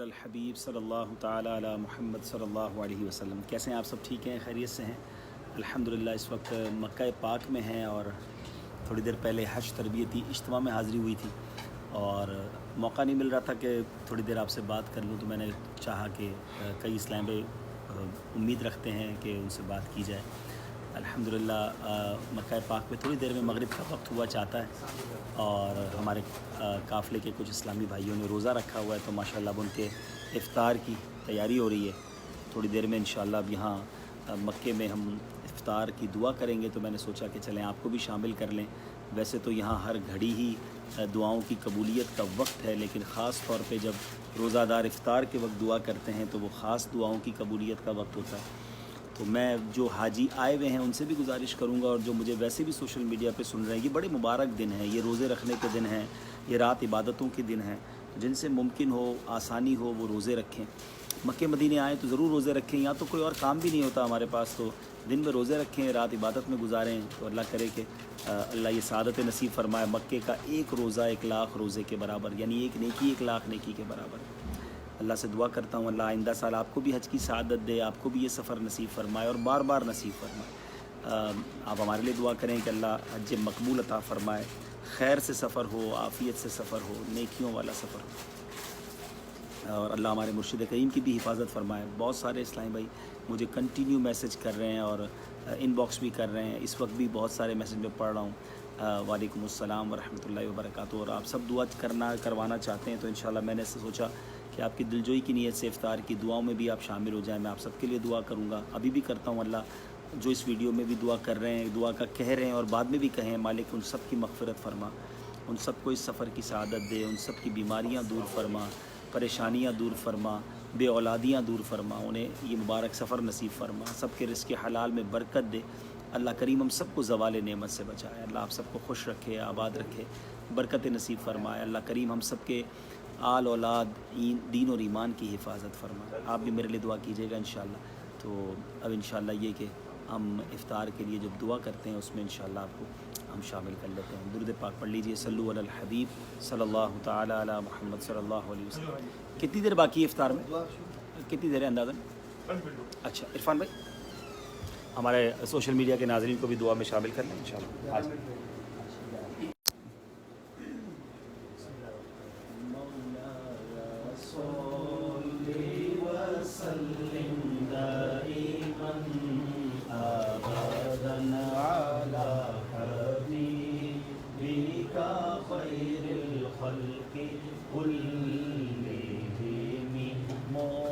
الحبیب صلی اللہ تعالیٰ علی محمد صلی اللہ علیہ وسلم۔ کیسے ہیں آپ سب؟ ٹھیک ہیں، خیریت سے ہیں؟ الحمدللہ اس وقت مکہ پاک میں ہیں اور تھوڑی دیر پہلے حج تربیتی اجتماع میں حاضری ہوئی تھی اور موقع نہیں مل رہا تھا کہ تھوڑی دیر آپ سے بات کر لوں، تو میں نے چاہا کہ کئی اسلام پہ امید رکھتے ہیں کہ ان سے بات کی جائے۔ الحمدللہ مکہ پاک میں تھوڑی دیر میں مغرب کا وقت ہوا چاہتا ہے اور ہمارے قافلے کے کچھ اسلامی بھائیوں نے روزہ رکھا ہوا ہے، تو ماشاءاللہ اب ان کے افطار کی تیاری ہو رہی ہے۔ تھوڑی دیر میں انشاءاللہ اب یہاں مکے میں ہم افطار کی دعا کریں گے، تو میں نے سوچا کہ چلیں آپ کو بھی شامل کر لیں۔ ویسے تو یہاں ہر گھڑی ہی دعاؤں کی قبولیت کا وقت ہے، لیکن خاص طور پہ جب روزہ دار افطار کے وقت دعا کرتے ہیں تو وہ خاص دعاؤں کی قبولیت کا وقت ہوتا ہے۔ تو میں جو حاجی آئے ہوئے ہیں ان سے بھی گزارش کروں گا، اور جو مجھے ویسے بھی سوشل میڈیا پہ سن رہے ہیں، یہ بڑے مبارک دن ہیں، یہ روزے رکھنے کے دن ہیں، یہ رات عبادتوں کے دن ہیں۔ جن سے ممکن ہو، آسانی ہو، وہ روزے رکھیں۔ مکہ مدینے آئیں تو ضرور روزے رکھیں، یہاں تو کوئی اور کام بھی نہیں ہوتا ہمارے پاس، تو دن میں روزے رکھیں، رات عبادت میں گزاریں، تو اللہ کرے کہ اللہ یہ سعادت نصیب فرمائے۔ مکے کا ایک روزہ 1,00,000 روزے کے برابر، یعنی ایک نیکی 1,00,000 نیکی کے برابر۔ اللہ سے دعا کرتا ہوں اللہ آئندہ سال آپ کو بھی حج کی سعادت دے، آپ کو بھی یہ سفر نصیب فرمائے اور بار بار نصیب فرمائے۔ آپ ہمارے لیے دعا کریں کہ اللہ حج مقبول عطا فرمائے، خیر سے سفر ہو، عافیت سے سفر ہو، نیکیوں والا سفر ہو، اور اللہ ہمارے مرشد کریم کی بھی حفاظت فرمائے۔ بہت سارے اسلامی بھائی مجھے کنٹینیو میسج کر رہے ہیں اور ان باکس بھی کر رہے ہیں، اس وقت بھی بہت سارے میسج میں پڑھ رہا ہوں۔ وعلیکم السلام ورحمۃ اللہ وبرکاتہ۔ اور آپ سب دعا کروانا چاہتے ہیں تو انشاءاللہ میں نے سوچا کہ آپ کی دلجوئی کی نیت سے افطار کی دعاؤں میں بھی آپ شامل ہو جائیں۔ میں آپ سب کے لیے دعا کروں گا، ابھی بھی کرتا ہوں۔ اللہ جو اس ویڈیو میں بھی دعا کر رہے ہیں، دعا کا کہہ رہے ہیں اور بعد میں بھی کہیں، مالک ان سب کی مغفرت فرما، ان سب کو اس سفر کی سعادت دے، ان سب کی بیماریاں دور فرما، پریشانیاں دور فرما، بے اولادیاں دور فرما، انہیں یہ مبارک سفر نصیب فرما، سب کے رزق حلال میں برکت دے۔ اللہ کریم ہم سب کو زوال نعمت سے بچائے، اللہ آپ سب کو خوش رکھے، آباد رکھے، برکت نصیب فرمائے۔ اللہ کریم ہم سب کے آل اولاد دین اور ایمان کی حفاظت فرمائے۔ آپ بھی میرے لیے دعا کیجیے گا انشاءاللہ۔ تو اب انشاءاللہ یہ کہ ہم افطار کے لیے جب دعا کرتے ہیں اس میں انشاءاللہ آپ کو ہم شامل کر لیتے ہیں۔ درود پاک پڑھ لیجئے، صلو علی الحبیب صلی اللہ تعالی علی محمد صلی اللہ علیہ وسلم۔ کتنی دیر باقی ہے افطار میں؟ کتنی دیر ہے اندازاً؟ اچھا عرفان بھائی ہمارے سوشل میڈیا کے ناظرین کو بھی دعا میں شامل کر لیں انشاءاللہ۔ آج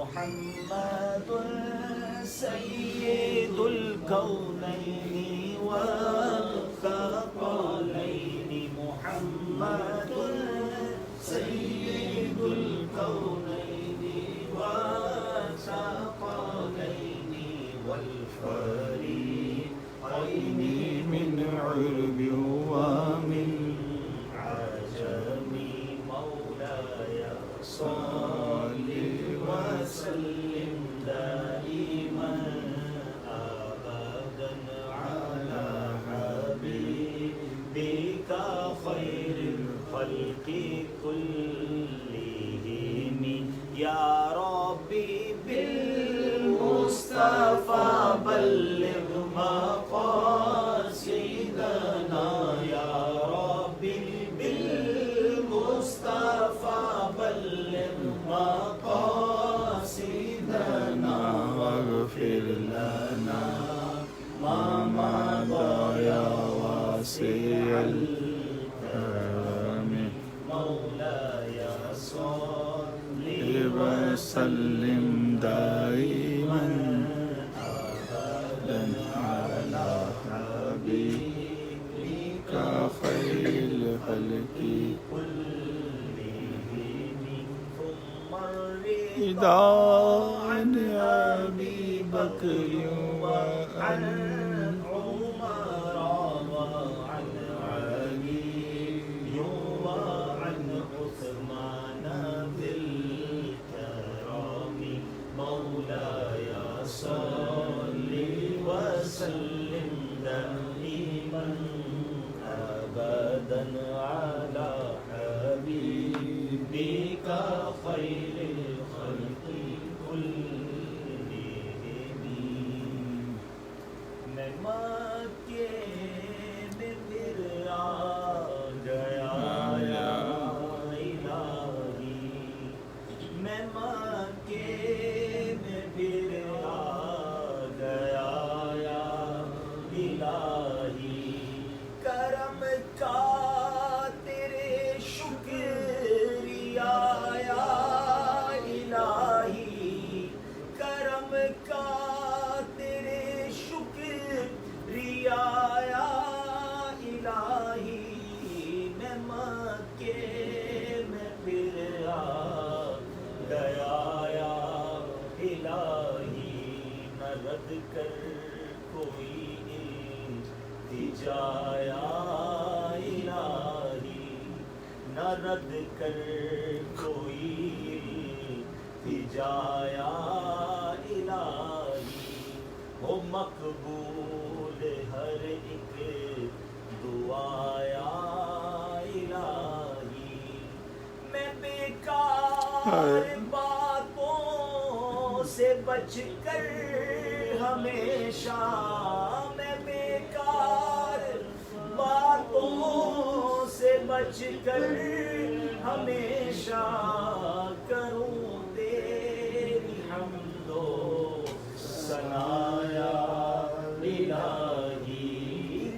محمد سید الکونین والثقلین، محمد سید الکونین والثقلین والفریقین من عرب ومن عجم، مولاي صل وسلم دائما ابدا على حبيبك خير الخلق كلهم، يا ربي بالمصطفى بلغ مقاصدنا، يا ربي بالمصطفى بلغ مقاصدنا، واغفر لنا ما مضى يا واسع الكرم، مولاي صل وسلم دائما ابدا على حبيبك خير الخلق عن أبي بكر وعن عمر وعن علي وعن عثمان ذي الكرم، مولاي صل وسلم دائما أبدا على حبيبك خير الخلق مکے میں پھر آ گیا یا الہی، میں مکے میں پھر آ گیا یا الہی، کرم کا تیرے شکریہ یا الہی، کرم کا تیرے شکریہ یا الہی، میں مکے میں پھر آ گیا یا الہی، نہ رد کر کوئی التجا یا الہی، نہ رد کر کوئی التجا یا الہی، ہو مقبول ہر ایک دعا یا الہی، میں بیکار باتوں سے بچ کر ہمیشہ، میں بیکار باتوں سے بچ کر ہمیشہ کروں تیری حمد و ثنا یا الہی،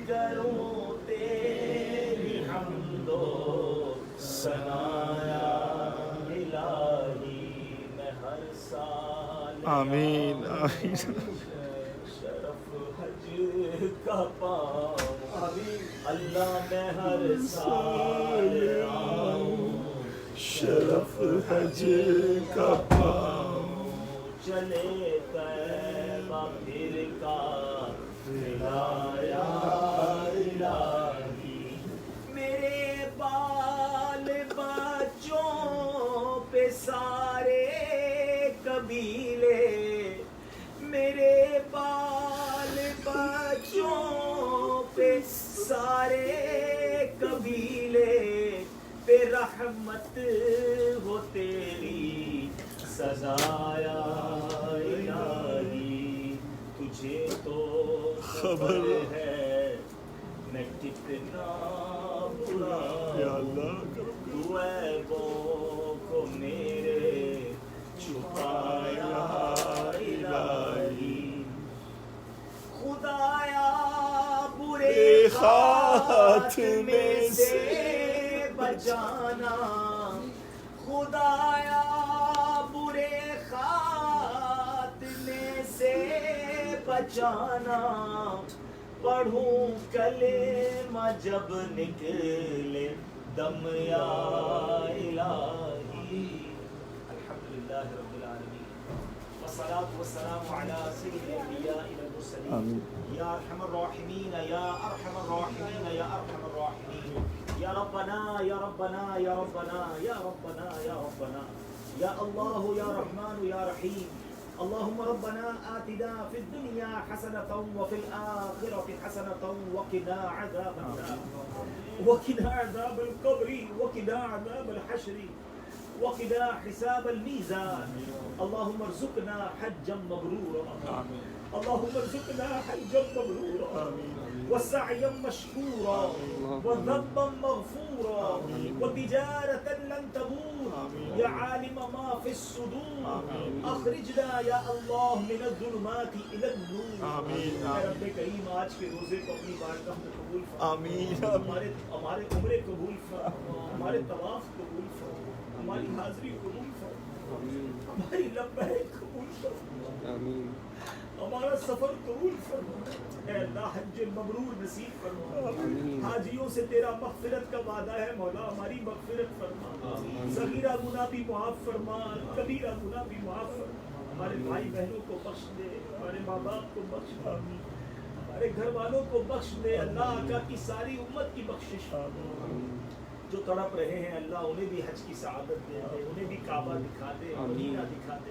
کروں تیری حمد و ثنا یا الہی، میں ہر سال آمین آمین شرف حج کا پاؤں، اللہ میں ہر سال آؤں، شرف حج کا پاؤں، چلے طیبہ پھر کافلہ یا الہی، میرے بال بچوں پہ سارے قبیلے، میرے بال بچوں پہ سارے قبیلے پہ رحمت ہو تیری سزا یا الہی، تجھے تو خبر ہے میں کتنا برا یا اللہ تو عیبوں کو میرے چھپایا الہی، خدایا برے خاتمے سے بچانا، خدایا برے خاتمے سے بچانا، پڑھوں کلمہ جب نکلے دم یا الہی، الحمدللہ رب العالمین، والصلاة والسلام على سید الانبیاء والمرسلین، یا ارحم الراحمین یا ارحم الراحمین یا ارحم الراحمین، یا ربنا یا ربنا یا ربنا یا ربنا یا ربنا، یا اللہ یا رحمان یا رحیم، اللهم ربنا آتنا في الدنيا حسنة وفي الآخرة حسنة وقنا عذاب النار، وقنا عذاب القبر، وقنا عذاب الحشر، وقنا حساب الميزان، اللهم ارزقنا حجا مبرورا، اللهم ارزقنا حجا مبرورا وسعيا مشكورا وذنبا مغفورا وتجارة لن تبور، يا عالم ما في الصدور اخرجنا یا اللہ من الظلمات الى النور، اے رب کریم آج کے روزے کو اپنی بارگاہ میں قبول فرما، آمین ہمارے عمرے قبول فرما، ہمارے طواف قبول فرما، ہماری حاضری قبول فرما، ہماری لبیک قبول فرما، ہمارا سفر قبول فرما، اے اللہ حج مبرور نصیب فرما، حاجیوں سے تیرا مغفرت کا وعدہ ہے مولا، ہماری مغفرت فرما، صغیرہ گناہ بھی معاف فرما، کبیرہ گناہ بھی معاف فرما، ہمارے بھائی بہنوں کو بخش دے، ہمارے ماں باپ کو بخش دے، ہمارے گھر والوں کو بخش دے، اللہ آقا کی ساری امت کی بخشش، جو تڑپ رہے ہیں اللہ انہیں بھی حج کی سعادت دے دے، انہیں بھی کعبہ دکھا دے، مدینہ دکھا دے،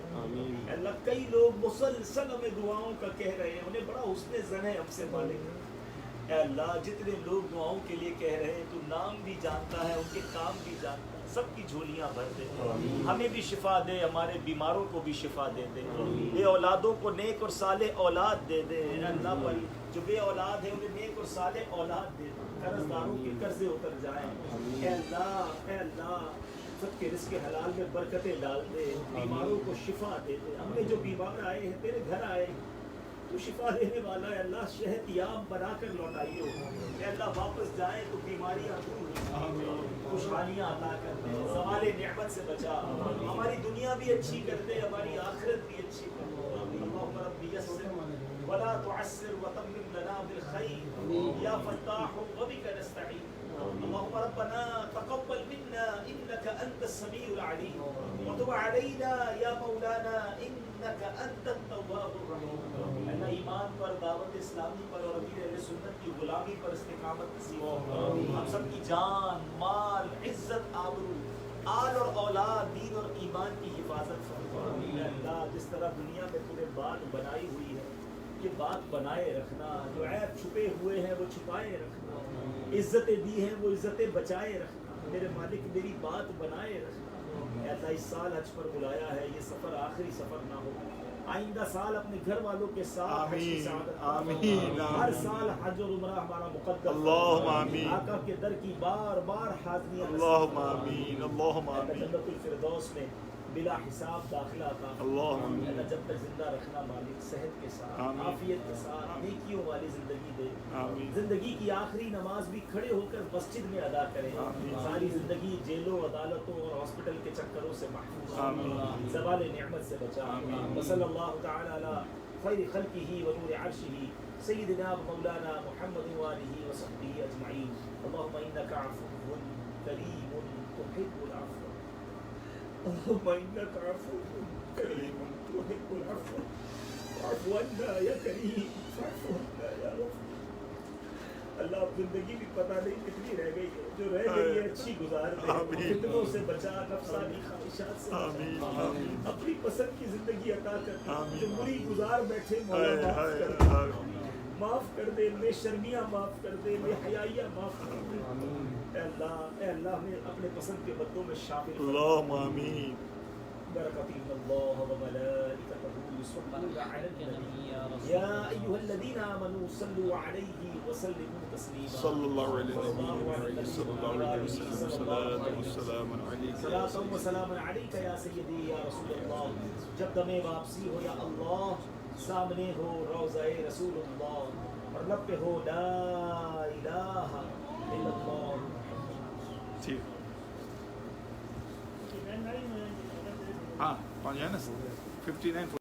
اللہ کئی لوگ مسلسل ہمیں دعاؤں کا کہہ رہے ہیں، انہیں بڑا حسن ظن ہے ہم سے مالک، اے اللہ جتنے لوگ دعاؤں کے لیے کہہ رہے ہیں تو نام بھی جانتا ہے، ان کے کام بھی جانتا ہے، سب کی جھولیاں بھر دے، ہمیں بھی شفا دے، ہمارے بیماروں کو بھی شفا دے دے، بے اولادوں کو نیک اور صالح اولاد دے دے، اے اللہ پر جو بے اولاد ہیں انہیں نیک اور صالح اولاد دے دے، قرض داروں کے قرضے اتر جائیں، اے اللہ سب کے رزق حلال میں برکتیں ڈال دے، بیماروں کو شفا دے دے، ہم نے جو بیمار آئے ہیں تیرے گھر آئے تو شفا دینے والا ہے اللہ، صحت یاب بنا کر لوٹائیے، اے اللہ واپس جائیں تو بیماریاں دور ہو، خوشحالیاں عطا کر دے، زوال نعمت سے بچا، ہماری دنیا بھی اچھی کر دے، ہماری آخرت بھی اچھی کر دے، اللہم رب یسر ولا تعسر وتمم لنا بالخیر یا فتاح وبک نستعین، اللهم ربنا تقبل منا انك انت السميع العليم وتب علينا يا مولانا انك انت التواب الرحيم، اللہ ایمان پر، دعوت اسلامی پر اور امیر اہل سنت کی غلامی پر استقامت نصیب فرما، ہم سب کی جان، مال، عزت، آبرو، آل اور اولاد، دین اور ایمان کی حفاظت فرما، اے اللہ جس طرح دنیا میں تو نے بات بنائی ہوئی ہے یہ بات بنائے رکھنا، جو عیب چھپے ہوئے ہیں وہ چھپائے رکھنا، عزتیں دی ہیں وہ عزتیں بچائے رکھنا، میرے مالک میری بات بنائے رکھنا، اے اللہ اس سال حج پر بلایا ہے، یہ سفر آخری سفر نہ ہو، آئندہ سال اپنے گھر والوں کے ساتھ حج کی سعادت، آمین، ہر سال حج اور عمرہ ہمارا مقدر، اللہم آمین، آقا کے در کی بار بار حاضریاں، اللہم آمین، اللہم آمین، جنت الفردوس میں بلا حساب داخلہ عطا، اللہم آمین، اللہ جب تک زندہ رکھنا مالک، صحت کے ساتھ، آمین، عافیت کے ساتھ، نیکیوں والی زندگی دے، آمین، زندگی کی آخری نماز بھی کھڑے ہو کر مسجد میں ادا کریں، آمین، ساری زندگی جیلوں، عدالتوں اور ہاسپٹل کے چکروں سے محفوظ، آمین، زوال نعمت سے بچا، آمین، وصلی اللہ تعالی علی خیر خلقہ ونور عرشہ سیدنا مولانا محمد وآلہ وصحبہ اجمعین، اللہم انک عفو کریم تحب العفو، اللهم إنك عفو كريم تحب العفو فاعف عنا يا كريم فاعف عنا يا غفور، اللہ اب زندگی بھی پتہ نہیں کتنی رہ گئی ہے، جو رہ گئی ہے اچھی گزار دے، فتنوں سے بچا، نفسانی خواہشات سے بچا، اپنی پسند کی زندگی عطا کر، جو بری گزار بیٹھے مولا معاف کر دے، معاف کر دے، بے شرمیاں معاف کر دے، بے حیائیاں معاف کر دے، اے اللہ ہمیں اپنے پسند کے بندوں میں شامل کر، اللہم آمین، برکت اللہ وملائکتہ یصلون علی النبی یا ایھا الذین آمنوا صلوا علیہ وسلموا تسلیما، صلی اللہ علیہ وسلم، صلی اللہ علیہ وسلم، صلاۃ و سلام علیک، صلاۃ و سلام علیک یا سیدی یا رسول اللہ، جب دم واپسی ہو یا اللہ، سامنے ہو روضہ رسول اللہ اور لب پہ ہو لا الہ الا اللہ، ٹھیک، ہاں پہنچ جائے نا 59